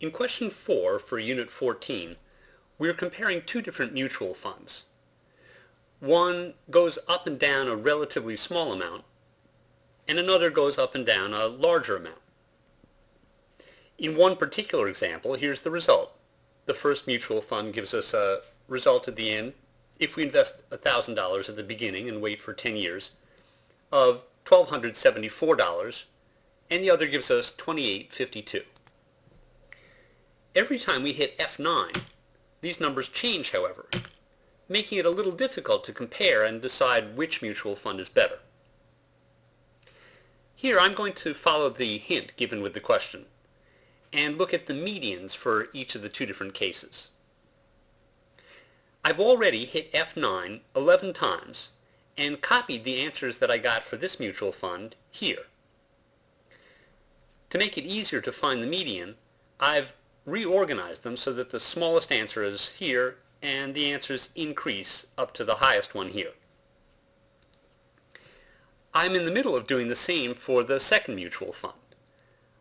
In question 4 for Unit 14, we're comparing two different mutual funds. One goes up and down a relatively small amount, and another goes up and down a larger amount. In one particular example, here's the result. The first mutual fund gives us a result at the end, if we invest $1,000 at the beginning and wait for 10 years, of $1,274, and the other gives us $2,852. Every time we hit F9, these numbers change, however, making it a little difficult to compare and decide which mutual fund is better. Here I'm going to follow the hint given with the question and look at the medians for each of the two different cases. I've already hit F9 11 times and copied the answers that I got for this mutual fund here. To make it easier to find the median, I've reorganized them so that the smallest answer is here and the answers increase up to the highest one here. I'm in the middle of doing the same for the second mutual fund.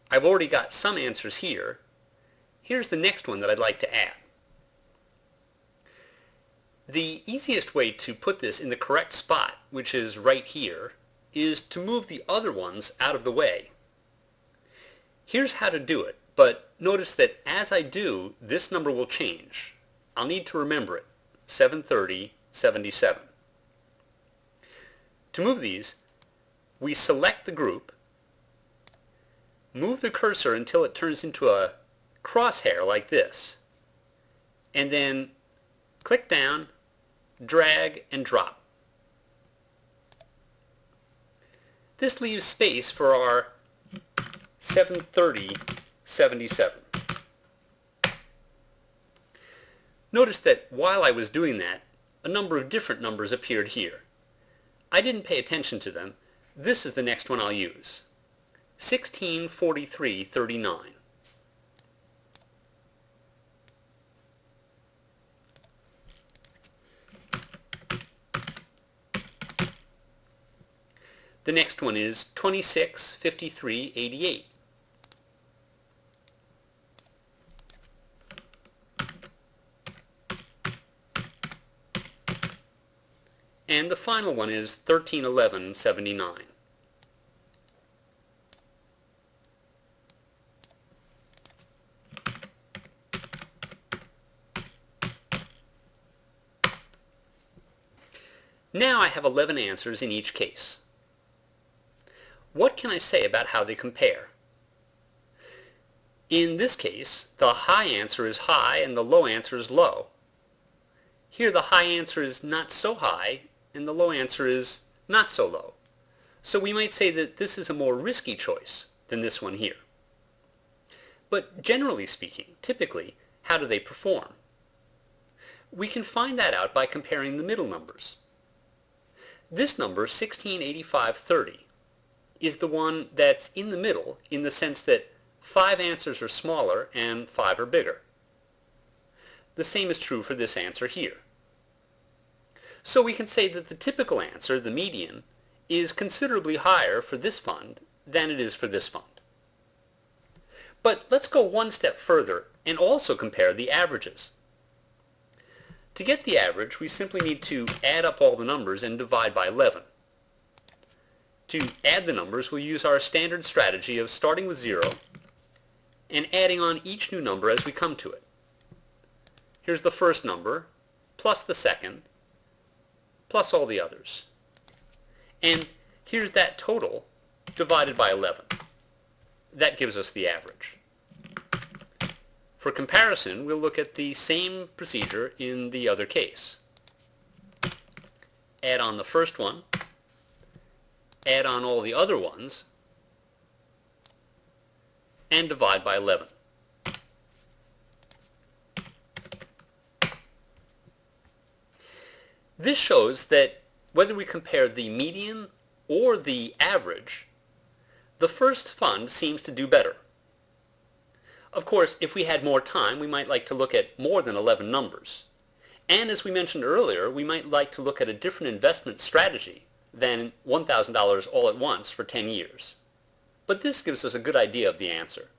I've already got some answers here. Here's the next one that I'd like to add. The easiest way to put this in the correct spot, which is right here, is to move the other ones out of the way. Here's how to do it, but notice that as I do, this number will change. I'll need to remember it, 73077. To move these, we select the group, move the cursor until it turns into a crosshair like this, and then click down, drag, and drop. This leaves space for our 73077. Notice that while I was doing that, a number of different numbers appeared here. I didn't pay attention to them. This is the next one I'll use. 164339. The next one is 265388. And the final one is 131179. Now I have 11 answers in each case. What can I say about how they compare? In this case, the high answer is high and the low answer is low. Here the high answer is not so high and the low answer is not so low. So we might say that this is a more risky choice than this one here. But generally speaking, typically, how do they perform? We can find that out by comparing the middle numbers. This number, 168530, is the one that's in the middle in the sense that 5 answers are smaller and 5 are bigger. The same is true for this answer here. So we can say that the typical answer, the median, is considerably higher for this fund than it is for this fund. But let's go one step further and also compare the averages. To get the average, we simply need to add up all the numbers and divide by 11. To add the numbers, we'll use our standard strategy of starting with 0 and adding on each new number as we come to it. Here's the first number, plus the second, plus all the others. And here's that total divided by 11. That gives us the average. For comparison, we'll look at the same procedure in the other case. Add on the first one, add on all the other ones, and divide by 11. This shows that whether we compare the median or the average, the first fund seems to do better. Of course, if we had more time, we might like to look at more than 11 numbers. And as we mentioned earlier, we might like to look at a different investment strategy than $1,000 all at once for 10 years. But this gives us a good idea of the answer.